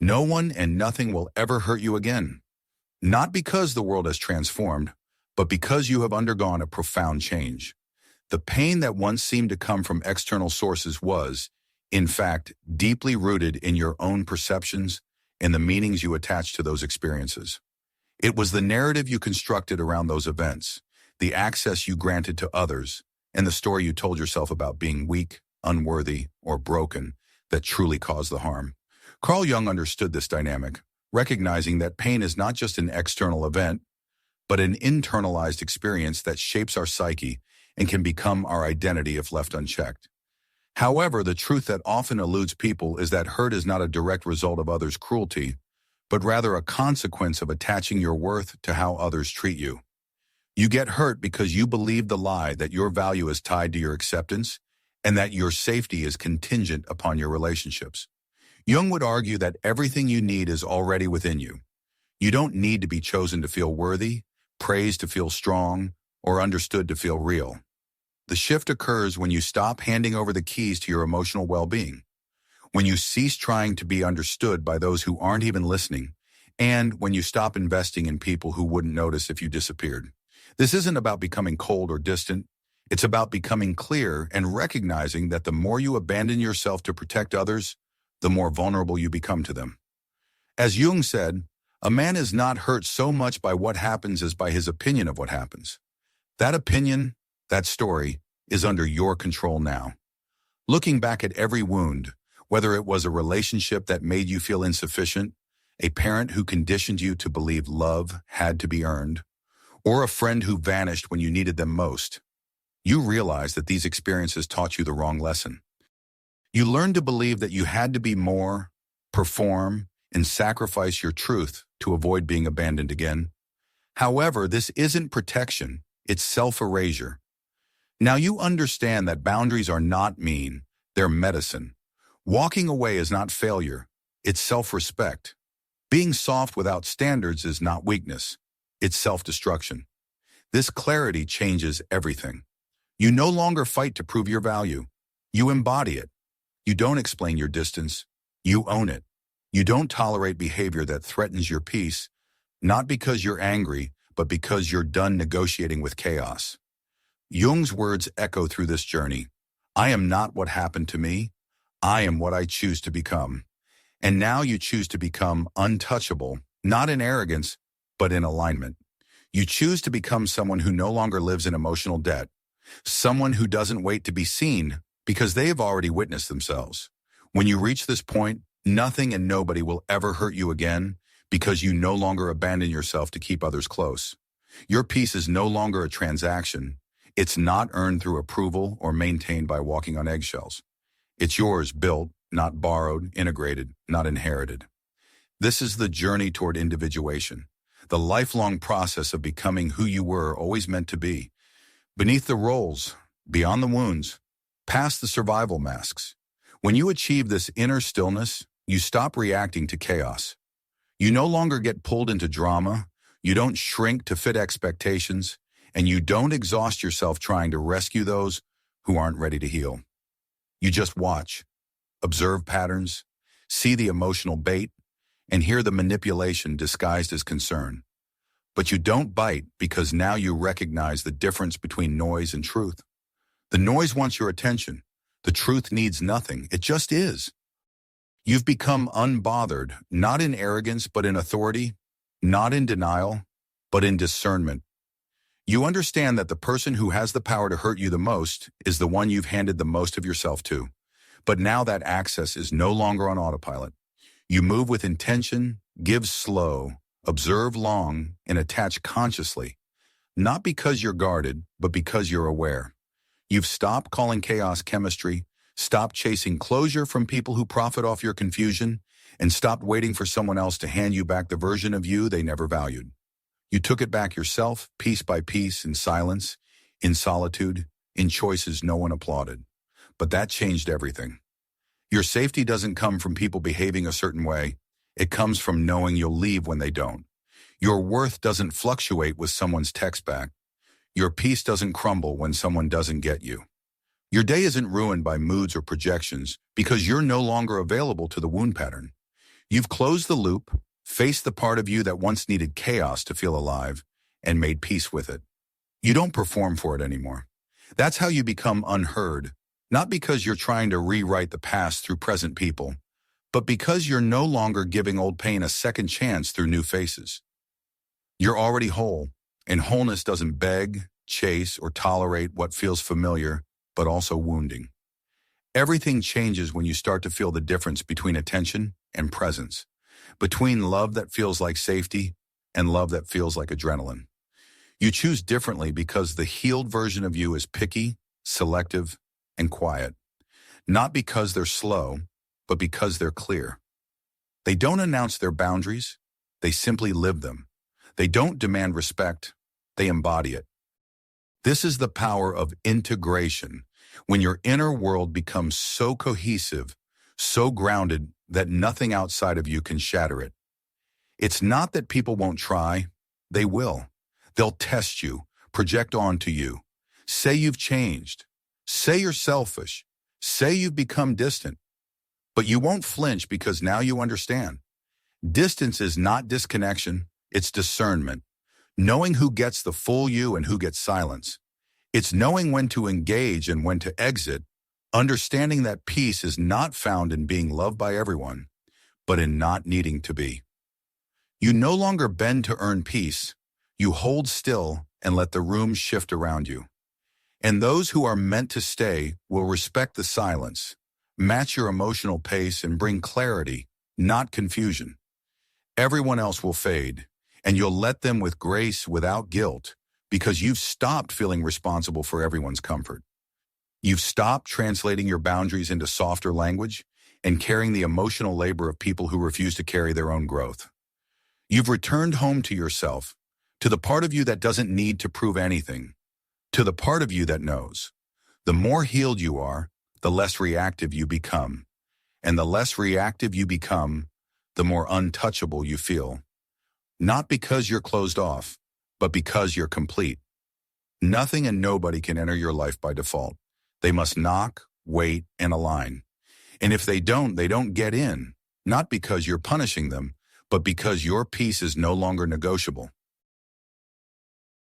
No one and nothing will ever hurt you again. Not because the world has transformed, but because you have undergone a profound change. The pain that once seemed to come from external sources was, in fact, deeply rooted in your own perceptions and the meanings you attached to those experiences. It was the narrative you constructed around those events, the access you granted to others, and the story you told yourself about being weak, unworthy, or broken that truly caused the harm. Carl Jung understood this dynamic, recognizing that pain is not just an external event, but an internalized experience that shapes our psyche and can become our identity if left unchecked. However, the truth that often eludes people is that hurt is not a direct result of others' cruelty, but rather a consequence of attaching your worth to how others treat you. You get hurt because you believe the lie that your value is tied to your acceptance and that your safety is contingent upon your relationships. Jung would argue that everything you need is already within you. You don't need to be chosen to feel worthy, praised to feel strong, or understood to feel real. The shift occurs when you stop handing over the keys to your emotional well-being, when you cease trying to be understood by those who aren't even listening, and when you stop investing in people who wouldn't notice if you disappeared. This isn't about becoming cold or distant. It's about becoming clear and recognizing that the more you abandon yourself to protect others, the more vulnerable you become to them. As Jung said, a man is not hurt so much by what happens as by his opinion of what happens. That opinion, that story, is under your control now. Looking back at every wound, whether it was a relationship that made you feel insufficient, a parent who conditioned you to believe love had to be earned, or a friend who vanished when you needed them most, you realize that these experiences taught you the wrong lesson. You learned to believe that you had to be more, perform, and sacrifice your truth to avoid being abandoned again. However, this isn't protection, it's self-erasure. Now you understand that boundaries are not mean, they're medicine. Walking away is not failure, it's self-respect. Being soft without standards is not weakness, it's self-destruction. This clarity changes everything. You no longer fight to prove your value. You embody it. You don't explain your distance, you own it. You don't tolerate behavior that threatens your peace, not because you're angry, but because you're done negotiating with chaos. Jung's words echo through this journey. I am not what happened to me. I am what I choose to become. And now you choose to become untouchable, not in arrogance, but in alignment. You choose to become someone who no longer lives in emotional debt, someone who doesn't wait to be seen because they have already witnessed themselves. When you reach this point, nothing and nobody will ever hurt you again because you no longer abandon yourself to keep others close. Your peace is no longer a transaction. It's not earned through approval or maintained by walking on eggshells. It's yours, built, not borrowed, integrated, not inherited. This is the journey toward individuation, the lifelong process of becoming who you were always meant to be. Beneath the roles, beyond the wounds, past the survival masks. When you achieve this inner stillness, you stop reacting to chaos. You no longer get pulled into drama, you don't shrink to fit expectations, and you don't exhaust yourself trying to rescue those who aren't ready to heal. You just watch, observe patterns, see the emotional bait, and hear the manipulation disguised as concern. But you don't bite because now you recognize the difference between noise and truth. The noise wants your attention. The truth needs nothing. It just is. You've become unbothered, not in arrogance, but in authority, not in denial, but in discernment. You understand that the person who has the power to hurt you the most is the one you've handed the most of yourself to. But now that access is no longer on autopilot. You move with intention, give slow, observe long, and attach consciously, not because you're guarded, but because you're aware. You've stopped calling chaos chemistry, stopped chasing closure from people who profit off your confusion, and stopped waiting for someone else to hand you back the version of you they never valued. You took it back yourself, piece by piece, in silence, in solitude, in choices no one applauded. But that changed everything. Your safety doesn't come from people behaving a certain way. It comes from knowing you'll leave when they don't. Your worth doesn't fluctuate with someone's text back. Your peace doesn't crumble when someone doesn't get you. Your day isn't ruined by moods or projections because you're no longer available to the wound pattern. You've closed the loop, faced the part of you that once needed chaos to feel alive, and made peace with it. You don't perform for it anymore. That's how you become unheard, not because you're trying to rewrite the past through present people, but because you're no longer giving old pain a second chance through new faces. You're already whole, and wholeness doesn't beg, chase, or tolerate what feels familiar, but also wounding. Everything changes when you start to feel the difference between attention and presence, between love that feels like safety and love that feels like adrenaline. You choose differently because the healed version of you is picky, selective, and quiet. Not because they're slow, but because they're clear. They don't announce their boundaries, they simply live them. They don't demand respect, they embody it. This is the power of integration, when your inner world becomes so cohesive, so grounded that nothing outside of you can shatter it. It's not that people won't try, they will. They'll test you, project onto you, say you've changed, say you're selfish, say you've become distant. But you won't flinch because now you understand. Distance is not disconnection, it's discernment. Knowing who gets the full you and who gets silence. It's knowing when to engage and when to exit, understanding that peace is not found in being loved by everyone, but in not needing to be. You no longer bend to earn peace, you hold still and let the room shift around you. And those who are meant to stay will respect the silence, match your emotional pace, and bring clarity, not confusion. Everyone else will fade, and you'll let them with grace without guilt, because you've stopped feeling responsible for everyone's comfort. You've stopped translating your boundaries into softer language and carrying the emotional labor of people who refuse to carry their own growth. You've returned home to yourself, to the part of you that doesn't need to prove anything, to the part of you that knows. The more healed you are, the less reactive you become. And the less reactive you become, the more untouchable you feel. Not because you're closed off, but because you're complete. Nothing and nobody can enter your life by default. They must knock, wait, and align. And if they don't get in, not because you're punishing them, but because your peace is no longer negotiable.